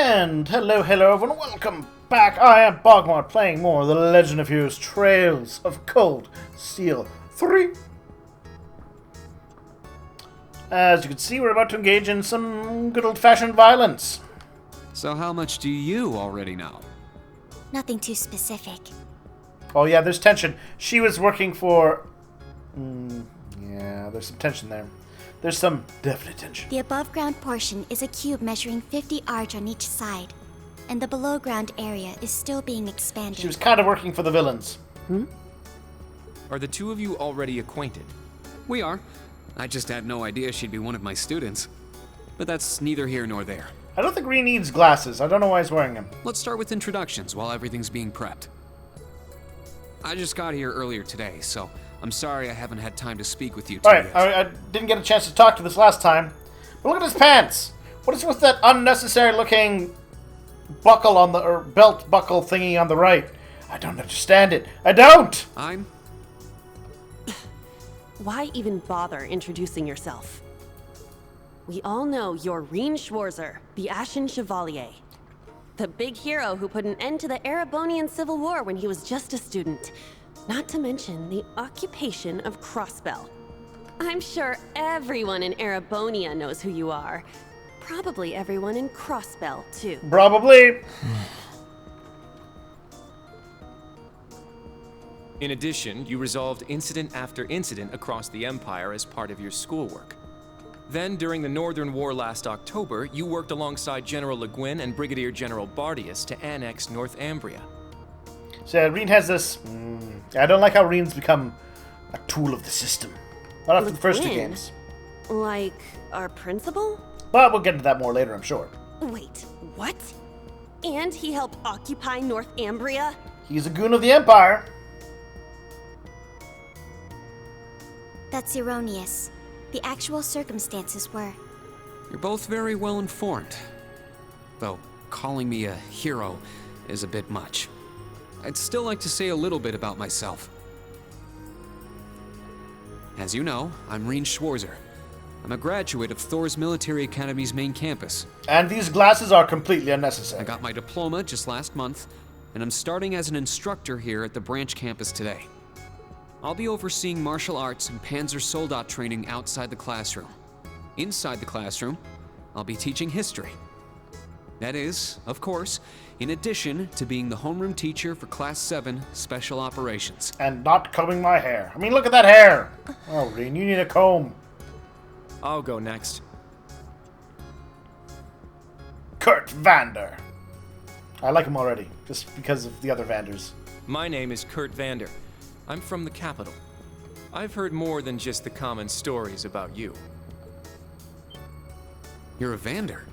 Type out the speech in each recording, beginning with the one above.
And hello everyone, welcome back. I am BogMod playing more The Legend of Heroes Trails of Cold Steel 3. As you can see, we're about to engage in some good old-fashioned violence. So how much do you already know? Nothing too specific. Oh yeah, there's tension. She was working for... yeah, there's some tension there. There's some definite tension. The above-ground portion is a cube measuring 50 arch on each side, and the below-ground area is still being expanded. She was kind of working for the villains. Are the two of you already acquainted? We are. I just had no idea she'd be one of my students. But that's neither here nor there. I don't think Reen needs glasses. I don't know why he's wearing them. Let's start with introductions while everything's being prepped. I just got here earlier today, so I'm sorry I haven't had time to speak with you two Alright, yet. I didn't get a chance to talk to this last time. But look at his pants! What is with that unnecessary looking buckle on the, or belt buckle thingy on the right? I don't understand it. I don't! Why even bother introducing yourself? We all know you're Reen Schwarzer, the Ashen Chevalier. The big hero who put an end to the Erebonian Civil War when he was just a student. Not to mention the occupation of Crossbell. I'm sure everyone in Erebonia knows who you are. Probably everyone in Crossbell, too. Probably. In addition, you resolved incident after incident across the Empire as part of your schoolwork. Then, during the Northern War last October, you worked alongside General Le Guin and Brigadier General Bardius to annex Northumbria. So Reen has this... I don't like how Reen's become a tool of the system. Not after the first two Le Guin? games. Like, our principal? But we'll get into that more later, I'm sure. Wait, what? And he helped occupy Northumbria? He's a goon of the Empire. That's erroneous. The actual circumstances were... You're both very well informed. Though, calling me a hero is a bit much. I'd still like to say a little bit about myself. As you know, I'm Reen Schwarzer. I'm a graduate of Thor's Military Academy's main campus. And these glasses are completely unnecessary. I got my diploma just last month, and I'm starting as an instructor here at the branch campus today. I'll be overseeing martial arts and Panzer Soldat training outside the classroom. Inside the classroom, I'll be teaching history. That is, of course, in addition to being the homeroom teacher for Class 7 Special Operations. And not combing my hair. I mean, look at that hair! Oh, Reen, you need a comb. I'll go next. Kurt Vander. I like him already, just because of the other Vanders. My name is Kurt Vander. I'm from the capital. I've heard more than just the common stories about you. You're a Vander?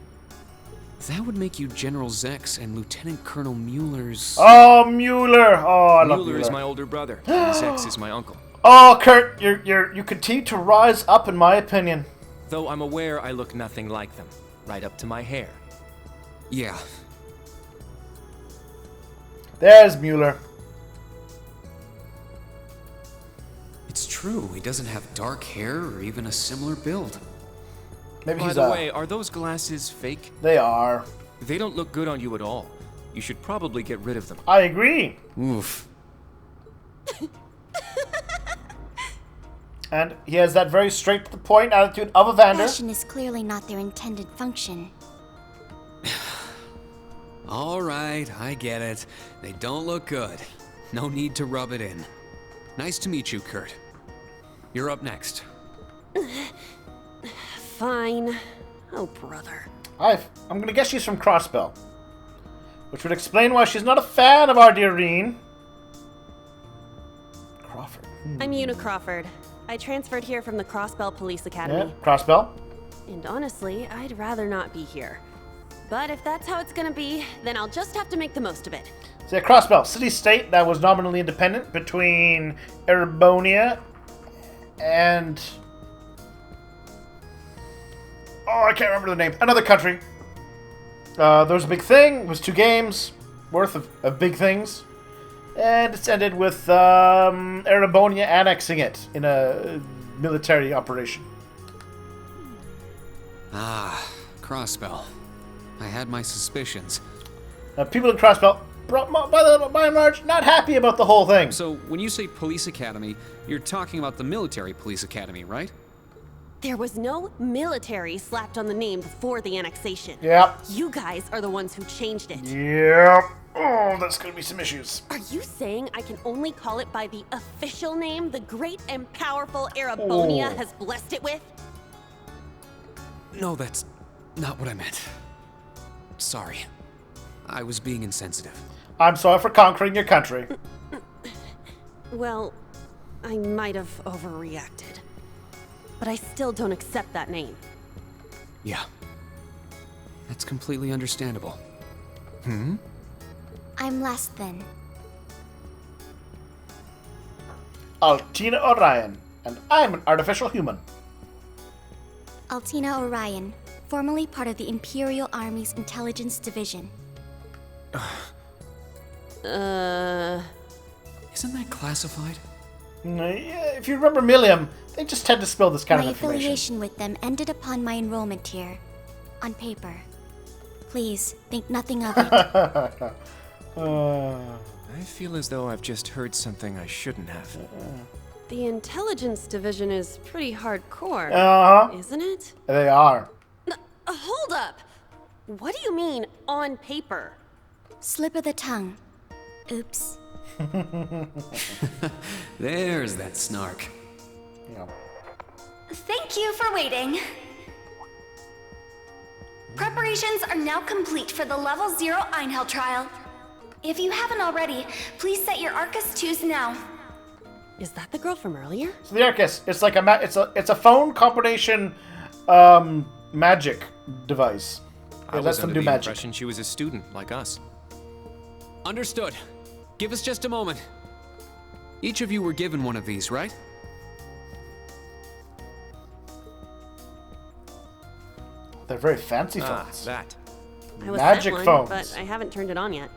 That would make you General Zex and Lieutenant Colonel Mueller's... Oh, Mueller! Oh, I love Mueller Mueller. is my older brother, and Zex is my uncle. Oh, Kurt, you continue to rise up, in my opinion. Though I'm aware I look nothing like them, right up to my hair. Yeah. There's Mueller. It's true, he doesn't have dark hair or even a similar build. Maybe By he's the way, are those glasses fake? They are. They don't look good on you at all. You should probably get rid of them. I agree. Oof. And he has that very straight-to-the-point attitude of a Vander. Fashion is clearly not their intended function. Alright, I get it. They don't look good. No need to rub it in. Nice to meet you, Kurt. You're up next. Fine. Oh, brother. I'm gonna guess she's from Crossbell. Which would explain why she's not a fan of our dear Reen. Crawford. I'm Euna Crawford. I transferred here from the Crossbell Police Academy. Yeah, Crossbell. And honestly, I'd rather not be here. But if that's how it's gonna be, then I'll just have to make the most of it. So yeah, Crossbell, city-state that was nominally independent between Erebonia and... Oh, I can't remember the name. Another country. There was a big thing. It was 2 games worth of big things. And it's ended with Erebonia annexing it in a military operation. Ah, Crossbell. I had my suspicions. People in Crossbelt, by and large, not happy about the whole thing. So, when you say police academy, you're talking about the military police academy, right? There was no military slapped on the name before the annexation. Yep. You guys are the ones who changed it. Yep. Oh, that's gonna be some issues. Are you saying I can only call it by the official name the great and powerful Erabonia has blessed it with? No, that's not what I meant. Sorry. I was being insensitive. I'm sorry for conquering your country. Well, I might have overreacted. But I still don't accept that name. Yeah. That's completely understandable. I'm last then. Altina Orion, and I'm an artificial human. Altina Orion, formerly part of the Imperial Army's Intelligence Division. Isn't that classified? Yeah, if you remember Millium, they just tend to spill this kind My of information. affiliation with them ended upon my enrollment here. On paper. Please, think nothing of it. I feel as though I've just heard something I shouldn't have. The Intelligence Division is pretty hardcore, isn't it? They are. Hold up! What do you mean, on paper? Slip of the tongue. Oops. There's that snark. Yeah. Thank you for waiting. Preparations are now complete for the Level 0 Einhell trial. If you haven't already, please set your Arcus 2s now. Is that the girl from earlier? So the Arcus, it's like it's a phone combination magic device. I It was lets them under do the magic. impression she was a student, like us. Understood. Give us just a moment. Each of you were given one of these, right? They're very fancy Ah, phones. that. I was Magic sent one, phones. but I haven't turned it on yet.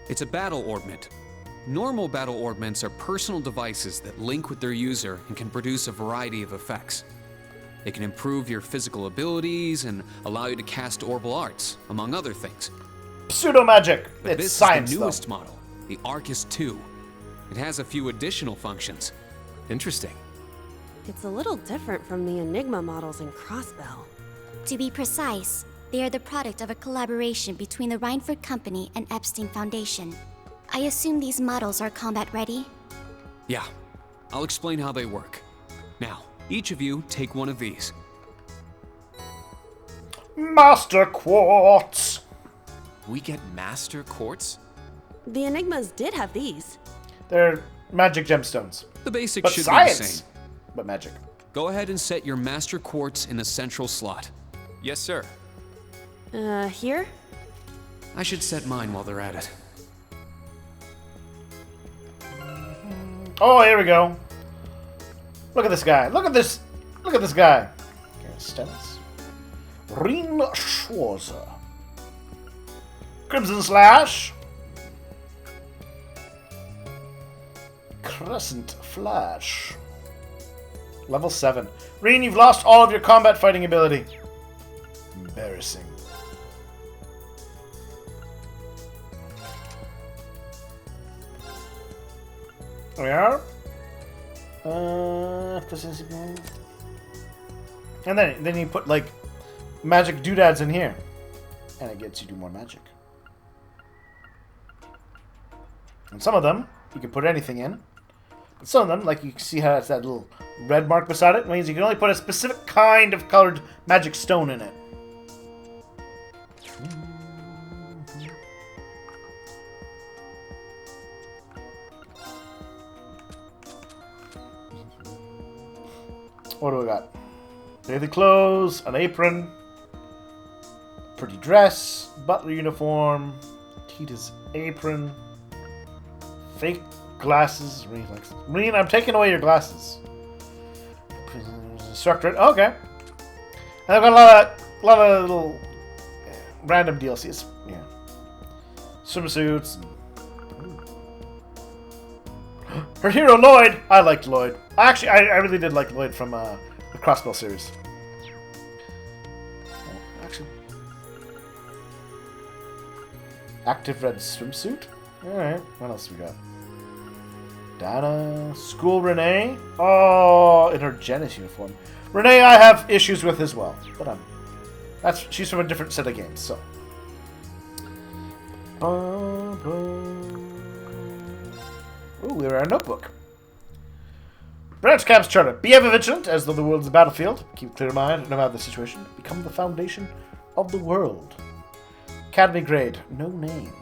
It's a battle orbment. Normal battle orbments are personal devices that link with their user and can produce a variety of effects. They can improve your physical abilities and allow you to cast orbital arts, among other things. Pseudo magic. But It's this science, is the though. newest model, the Arcus 2. It has a few additional functions. Interesting. It's a little different from the Enigma models in Crossbell. To be precise, they are the product of a collaboration between the Reinford Company and Epstein Foundation. I assume these models are combat ready? Yeah, I'll explain how they work. Now, each of you take one of these. Master Quartz. We get Master Quartz? The Enigmas did have these. They're magic gemstones. The basics But should be science. the same. But magic. Go ahead and set your Master Quartz in the central slot. Yes, sir. Here? I should set mine while they're at it. Oh, here we go. Look at this guy. Look at this. Look at this guy. Stennis. Rin Schwarzer. Crimson Slash. Crescent Flash. Level 7. Rin, you've lost all of your combat fighting ability. Embarrassing. There we are. And then you put like magic doodads in here, and it gets you to do more magic. And some of them you can put anything in, but some of them, like you can see how it's that little red mark beside it, means you can only put a specific kind of colored magic stone in it. What do we got? Daily clothes, an apron, pretty dress, butler uniform, Tita's apron, fake glasses. Reen, I'm taking away your glasses. Instructor. Okay. And I've got a lot of little random DLCs. Yeah. Swimsuits. Her hero Lloyd. I liked Lloyd. Actually, I really did like Lloyd from the Crossbell series. Actually, active red swimsuit. All right. What else we got? Dana, School Renee. Oh, in her Genis uniform. Renee, I have issues with as well, but she's from a different set of games, so. Ooh, we're in a notebook. Branch Camp's charter. Be ever vigilant, as though the world is a battlefield. Keep a clear mind, no matter the situation. Become the foundation of the world. Academy grade. No name.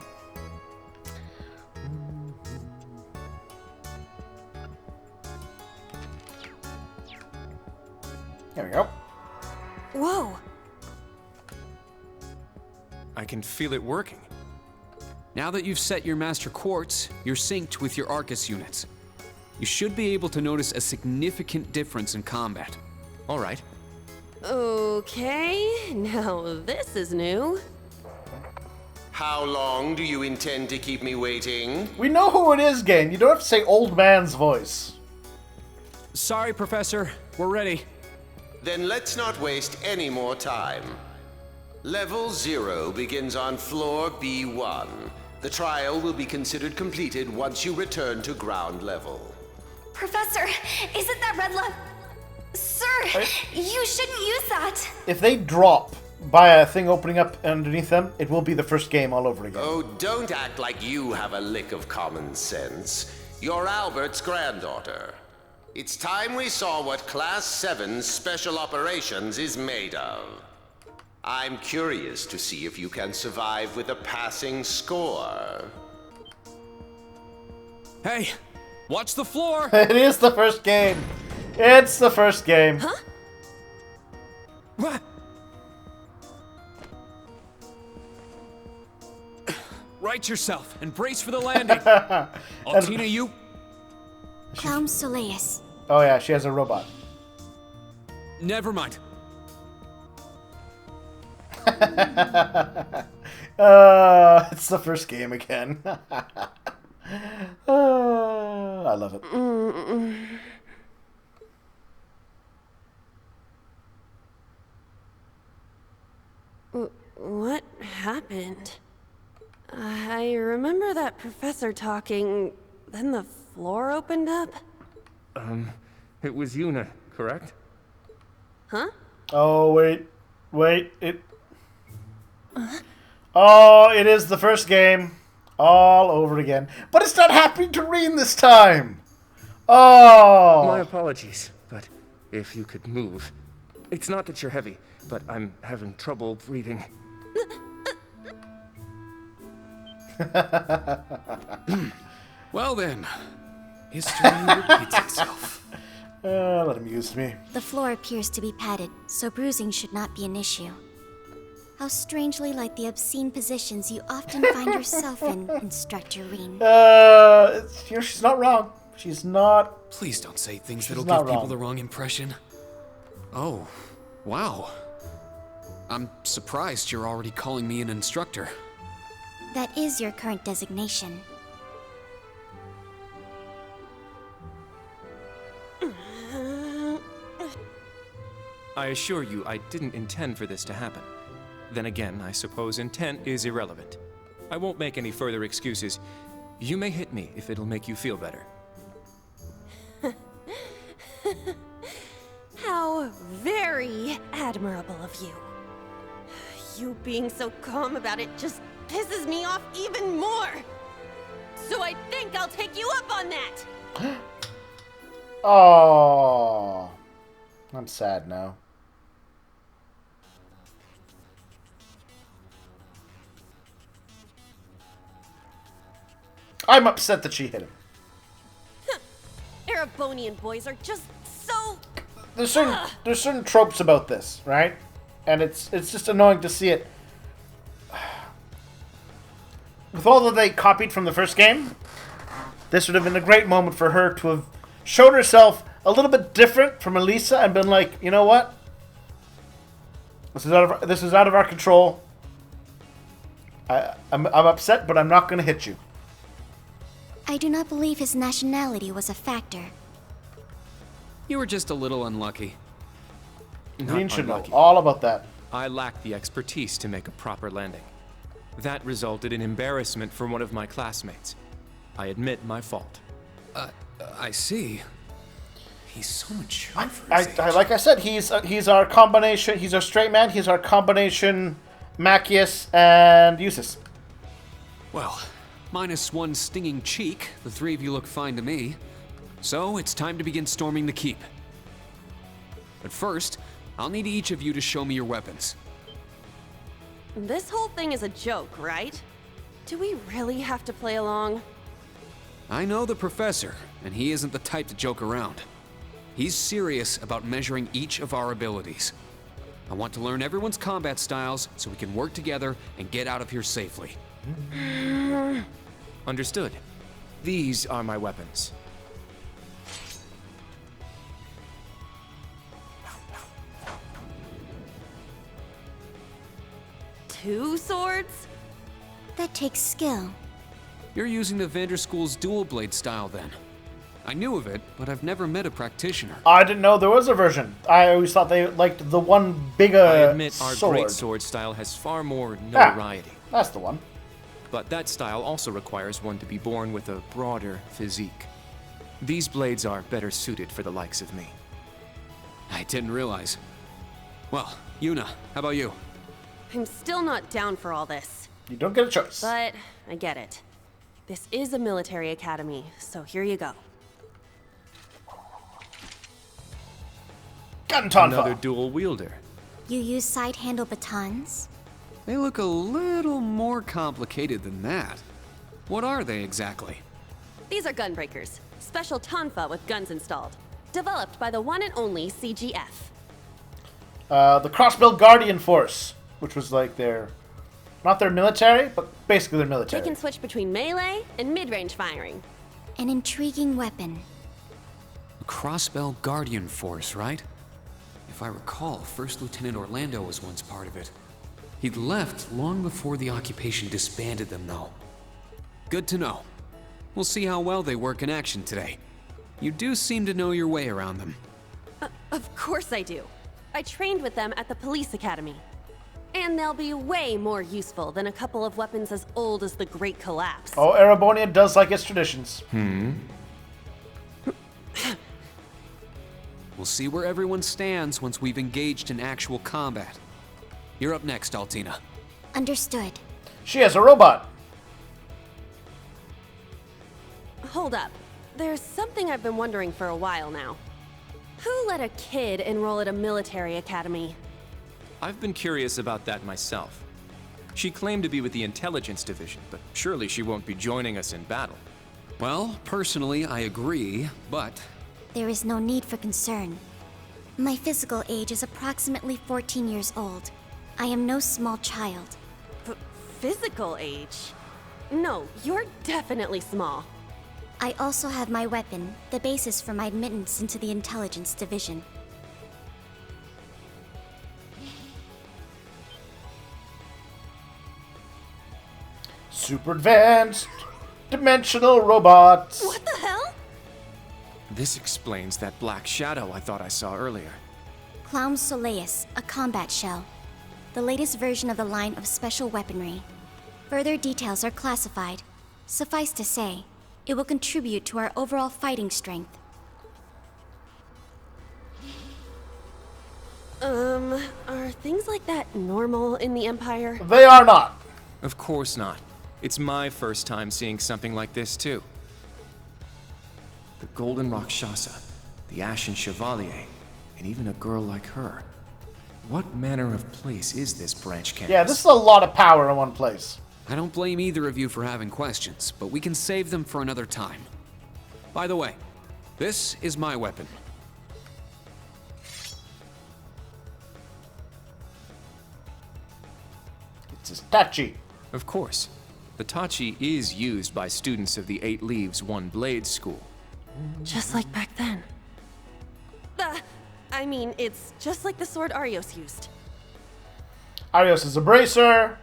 There we go. Whoa! I can feel it working. Now that you've set your Master Quartz, you're synced with your Arcus units. You should be able to notice a significant difference in combat. All right. Okay, now this is new. How long do you intend to keep me waiting? We know who it is, game. You don't have to say old man's voice. Sorry, Professor. We're ready. Then let's not waste any more time. Level 0 begins on floor B1. The trial will be considered completed once you return to ground level. Professor, is it that red light? Sir, you shouldn't use that. If they drop by a thing opening up underneath them, it will be the first game all over again. Oh, don't act like you have a lick of common sense. You're Albert's granddaughter. It's time we saw what Class 7's Special Operations is made of. I'm curious to see if you can survive with a passing score. Hey, watch the floor! It is the first game. It's the first game. Huh? What? Right yourself and brace for the landing. Altina, you... Clown Soleus. Oh yeah, she has a robot. Never mind. It's the first game again. I love it. What happened? I remember that professor talking, then the floor opened up? It was Juna, correct? Huh? Oh, wait, it... Oh, it is the first game. All over again. But it's not happening to Reen this time. Oh. My apologies, but if you could move. It's not that you're heavy, but I'm having trouble breathing. Well then, history repeats itself. Let him use me. The floor appears to be padded, so bruising should not be an issue. How strangely like the obscene positions you often find yourself in, Instructor Reen. She's not wrong. She's not... Please don't say things She's that'll not give people wrong. the wrong impression. Oh, wow. I'm surprised you're already calling me an instructor. That is your current designation. I assure you, I didn't intend for this to happen. Then again, I suppose intent is irrelevant. I won't make any further excuses. You may hit me if it'll make you feel better. How very admirable of you. You being so calm about it just pisses me off even more. So I think I'll take you up on that. Oh. I'm sad now. I'm upset that she hit him. Erebonian boys are just so... There's certain tropes about this, right? And it's just annoying to see it. With all that they copied from the first game, this would have been a great moment for her to have shown herself a little bit different from Elisa and been like, you know what? This is out of our control. I'm upset, but I'm not going to hit you. I do not believe his nationality was a factor. You were just a little unlucky. Reen should know unlucky. all about that. I lacked the expertise to make a proper landing. That resulted in embarrassment for one of my classmates. I admit my fault. I see. He's so mature for his age. Like I said, he's our combination. He's our straight man. He's our combination Macius and Eustace. Well, minus one stinging cheek, the three of you look fine to me. So it's time to begin storming the keep. But first, I'll need each of you to show me your weapons. This whole thing is a joke, right? Do we really have to play along? I know the professor, and he isn't the type to joke around. He's serious about measuring each of our abilities. I want to learn everyone's combat styles so we can work together and get out of here safely. Understood. These are my weapons. Two swords? That takes skill. You're using the Vanderschool's dual blade style then. I knew of it, but I've never met a practitioner. I didn't know there was a version. I always thought they liked the one bigger I admit our sword. great sword style has far more notoriety. That's the one. But that style also requires one to be born with a broader physique. These blades are better suited for the likes of me. I didn't realize. Well, Yuna, how about you? I'm still not down for all this. You don't get a choice. But I get it. This is a military academy, so here you go. Gun Tonfa. Another dual wielder. You use side handle batons? They look a little more complicated than that. What are they exactly? These are gunbreakers. Special tonfa with guns installed. Developed by the one and only CGF. The Crossbill Guardian Force, which was like not their military, but basically their military. They can switch between melee and mid-range firing. An intriguing weapon. The Crossbell Guardian Force, right? If I recall, First Lieutenant Orlando was once part of it. He'd left long before the occupation disbanded them, though. Good to know. We'll see how well they work in action today. You do seem to know your way around them. Of course I do. I trained with them at the police academy. And they'll be way more useful than a couple of weapons as old as the Great Collapse. Oh, Erebonia does like its traditions. We'll see where everyone stands once we've engaged in actual combat. You're up next, Altina. Understood. She is a robot. Hold up. There's something I've been wondering for a while now. Who let a kid enroll at a military academy? I've been curious about that myself. She claimed to be with the intelligence division, but surely she won't be joining us in battle. Well, personally, I agree, but There is no need for concern. My physical age is approximately 14 years old. I am no small child. Physical age? No, you're definitely small. I also have my weapon, the basis for my admittance into the intelligence division. Super advanced dimensional robots. What the hell? This explains that black shadow I thought I saw earlier. Clown Soleus, a combat shell. The latest version of the line of special weaponry. Further details are classified. Suffice to say, it will contribute to our overall fighting strength. Are things like that normal in the Empire? They are not. Of course not. It's my first time seeing something like this, too. The Golden Rakshasa, the Ashen Chevalier, and even a girl like her. What manner of place is this branch campus? Yeah, this is a lot of power in one place. I don't blame either of you for having questions, but we can save them for another time. By the way, this is my weapon. It's a Tachi. Of course. The Tachi is used by students of the 8 Leaves, 1 Blade school. Just like back then. I mean, it's just like the sword Arios used. Arios is a bracer.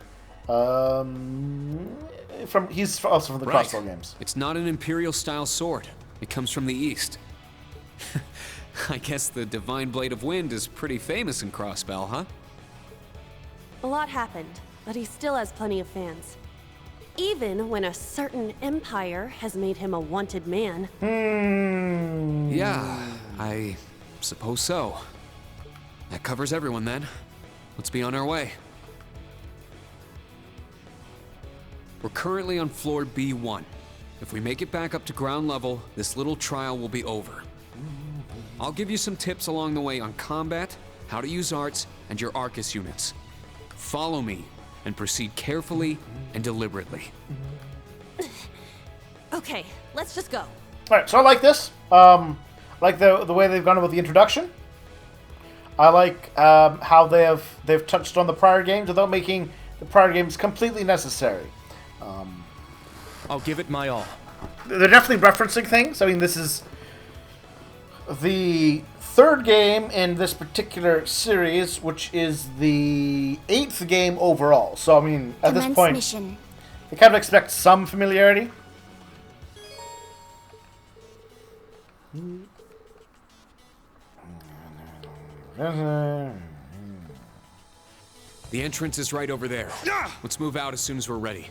He's also from the Right. Crossbow games. It's not an Imperial-style sword. It comes from the East. I guess the Divine Blade of Wind is pretty famous in Crossbell, huh? A lot happened, but he still has plenty of fans. Even when a certain empire has made him a wanted man. Yeah, I suppose so. That covers everyone then. Let's be on our way. We're currently on floor B1. If we make it back up to ground level, this little trial will be over. I'll give you some tips along the way on combat, how to use arts, and your Arcus units. Follow me, and proceed carefully and deliberately. Okay, let's just go. Alright, so I like this. Like the way they've gone with the introduction. I like how they've touched on the prior games without making the prior games completely necessary. I'll give it my all. They're definitely referencing things. I mean, this is the third game in this particular series, which is the 8th game overall. So, I mean, at this point, mission. you kind of expect some familiarity. The entrance is right over there. Let's move out as soon as we're ready.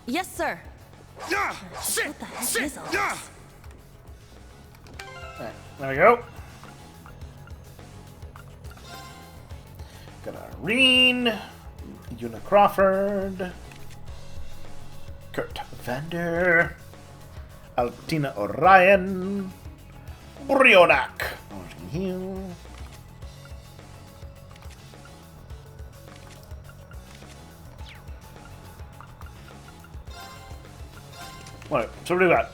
Yes, sir. What the heck is all this? Alright, there we go. Got Irene, Euna Crawford, Kurt Vander, Altina Orion, Brionak. Alright, so what do we got?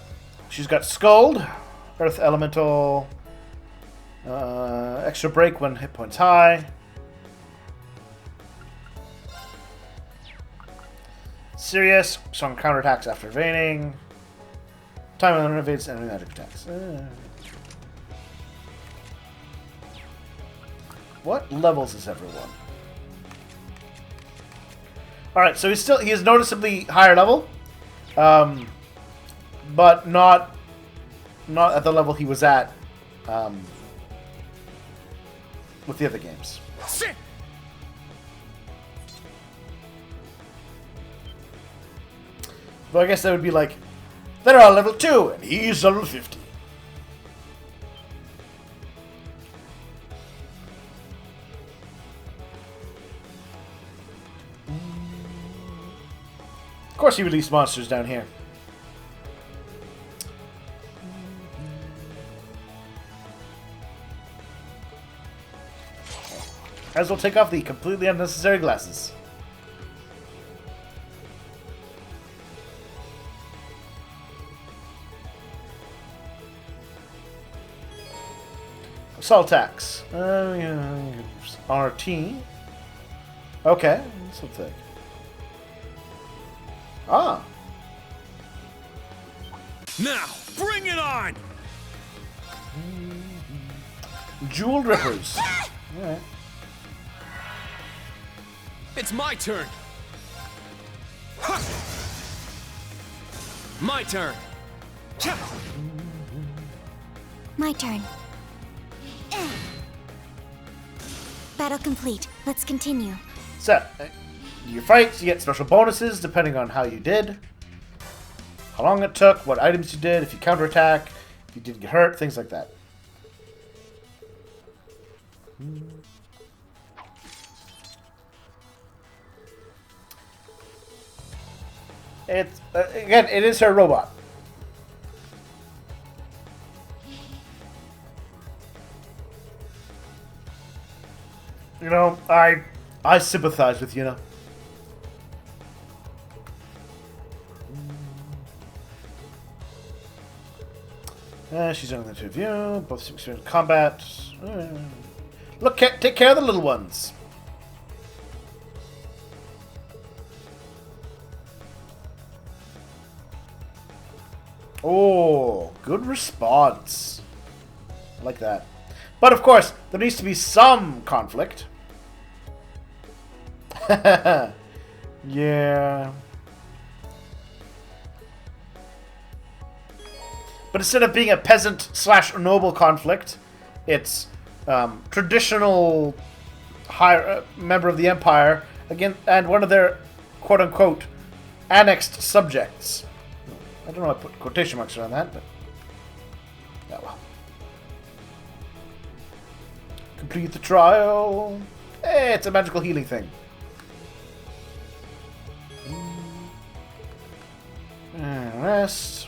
She's got Scald, Earth Elemental, extra break when hit points high. Serious, strong counterattacks after evading. Time when evades enemy magic attacks. What levels is everyone? Alright, so he is noticeably higher level. But not at the level he was at with the other games. But I guess that would be like, they're all level 2 and he's level 50. Of course he released monsters down here. As well take off the completely unnecessary glasses. Assault tax. RT. Okay, this will take. Ah. Now, bring it on! Jeweled Rippers. Alright. It's my turn! My turn! My turn. Battle complete. Let's continue. So, your fights, you get special bonuses depending on how you did, how long it took, what items you did, if you counterattack, if you didn't get hurt, things like that. It's again, it is her robot. You know, I sympathize with Yuna. She's only the two of you. Both experience combat. Look, take care of the little ones. Oh, good response. I like that. But of course, there needs to be some conflict. Yeah. But instead of being a peasant/noble conflict, it's traditional high member of the Empire again, and one of their quote-unquote annexed subjects. I don't know why I put quotation marks around that, but yeah, well. Complete the trial. Hey, it's a magical healing thing. And rest.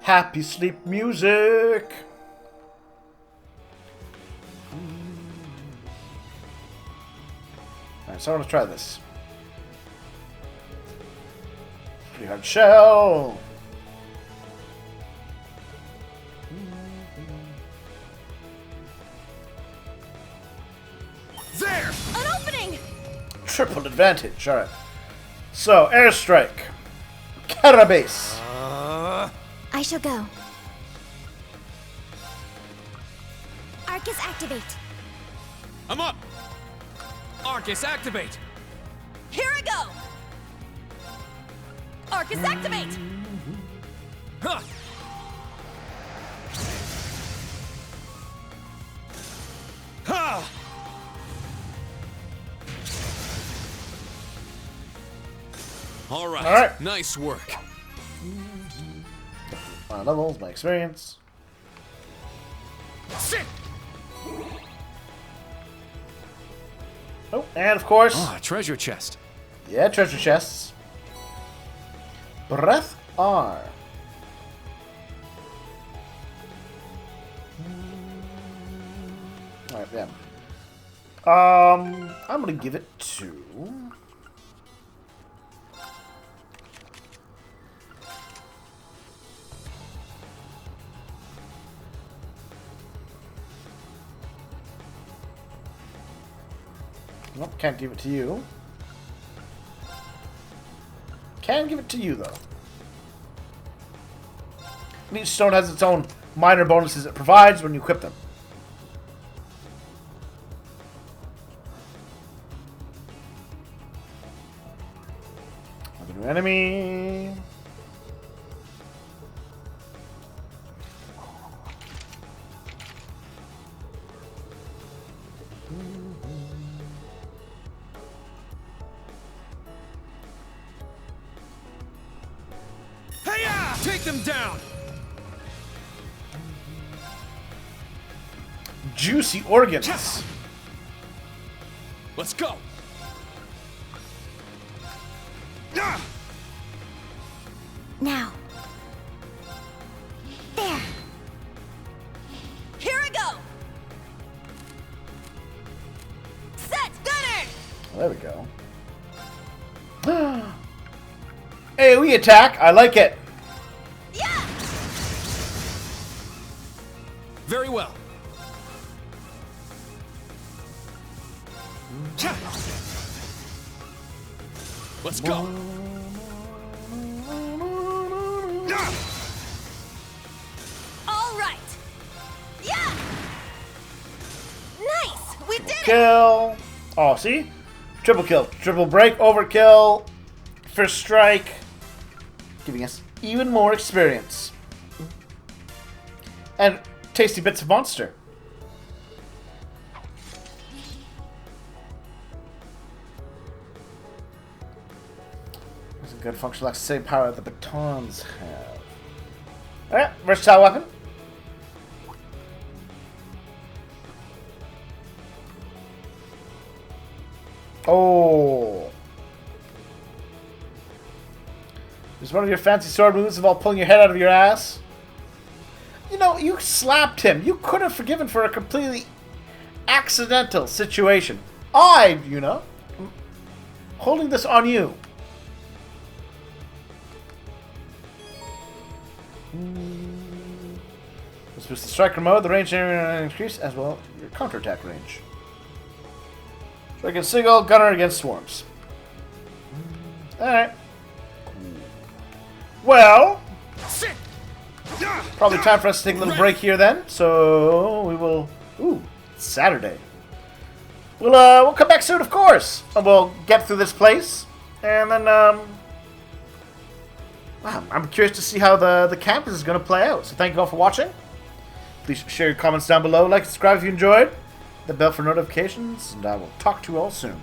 Happy sleep music. Alright, so I want to try this. Pretty hard shell. There! An opening! Triple advantage. Alright. So, airstrike. Carabase. I shall go. Arcus activate. I'm up! Arcus, activate! Here I go! Arcus activate! Huh. Ha! All right. Alright. Nice work. My levels, my experience. Sit! Oh, and of course, Ah, treasure chest. yeah, treasure chests. Breath R. Alright, yeah. I'm gonna give it to. Nope, can't give it to you. Can give it to you, though. And each stone has its own minor bonuses it provides when you equip them. Another new enemy. Hey-ya! Take them down! Juicy organs. Let's go! Ah! Now. There. Here I go! Set! Gunner! There we go. Hey, we attack. I like it. Yeah! Very well. Cha! Let's go! Ah! All right! Yeah! Nice! We did it! Kill. Oh, see? Triple kill. Triple break. Overkill. First strike. Giving us even more experience. And tasty bits of monster. There's a good function like the same power the batons have. Alright, versatile weapon. Oh. Is one of your fancy sword moves involve pulling your head out of your ass? You know, you slapped him. You could have forgiven for a completely accidental situation. You know, holding this on you. This boosts the striker mode, the range area increase, as well as your counterattack range. Striking single, gunner against swarms. Alright. Well, probably time for us to take a little break here then. So we will. Ooh, it's Saturday. We'll come back soon, of course, and we'll get through this place, and then Wow, I'm curious to see how the campus is going to play out. So thank you all for watching. Please share your comments down below, like, subscribe if you enjoyed, the bell for notifications, and I will talk to you all soon.